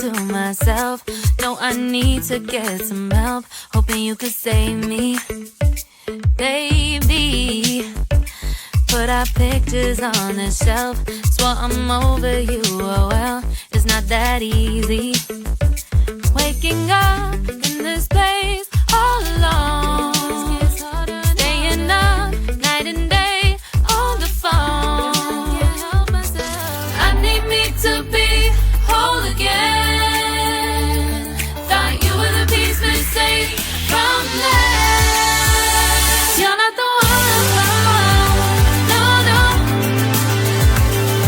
to myself, no, I need to get some help, hoping you could save me. Baby, put our pictures on the shelf, swore I'm over you, oh well, it's not that easy. Waking up in this place all alone, staying up night and day on the phone. I need me to be whole again. Thought you were the piece missing from last. You're not the one, no, no.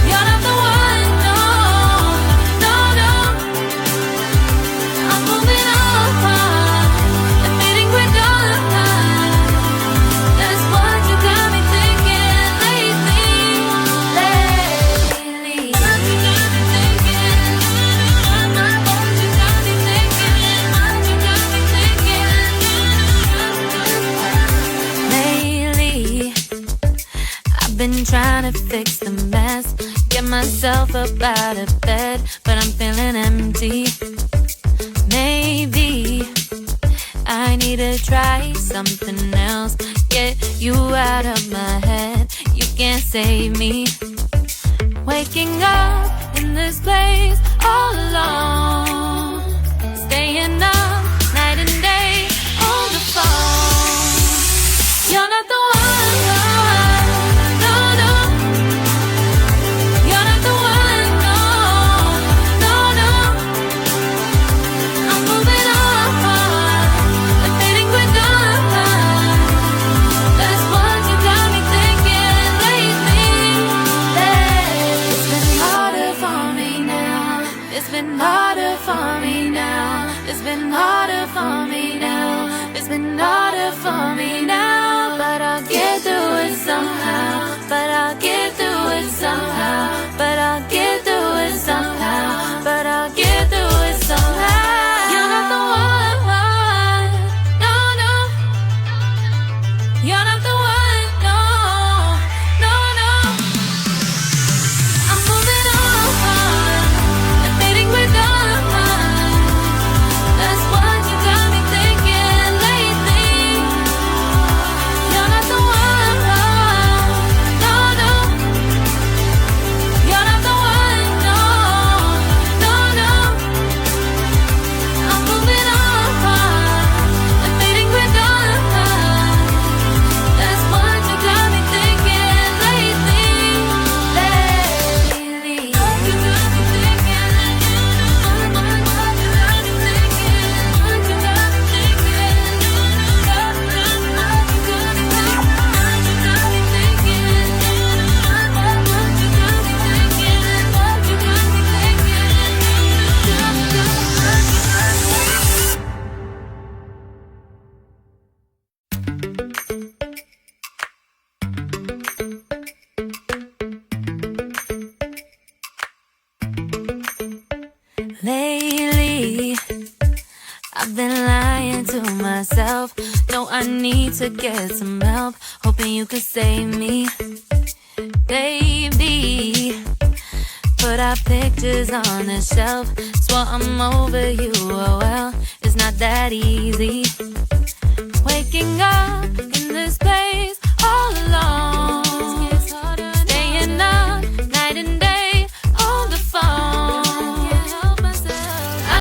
You're not the one, no, no, no. I'm moving on and feeling we're done. That's what you got me thinking lately. What you got me thinking? What you got me thinking? What you got me thinking? Lately, I've been trying to fix the mess, get myself up out of bed, but I'm feeling empty. Maybe I need to try something else, get you out of my head, you can't save me. Waking up in this place all alone, staying up night and day on the phone. You're not the one, no, no. You're not the one, no, no, no. I'm moving on and feeling we're done. That's what you got me thinking lately. It's been harder for me now. It's been harder for me now. It's been harder for me now. It's been harder for me now. But I'll get through it somehow. But I'll get through it somehow. But I'll get through it somehow. But I'll get through it somehow. You're not the one, no, no. You're not the one, no, no, no. I'm moving on and feeling we're done. That's what you got me thinking lately. You're not the one, no, no. You're not the one, no, no, no. I'm moving on and feeling we're done. That's what you got me thinking lately. You got me thinking. What you got me thinking? What you got me thinking? What you got me thinking? What you got me thinking? What you got me Lately, I've been lying to myself, no, I need to get some help, hoping you could save me. Baby, put our pictures on the shelf, swore I'm over you, oh well, it's not that easy.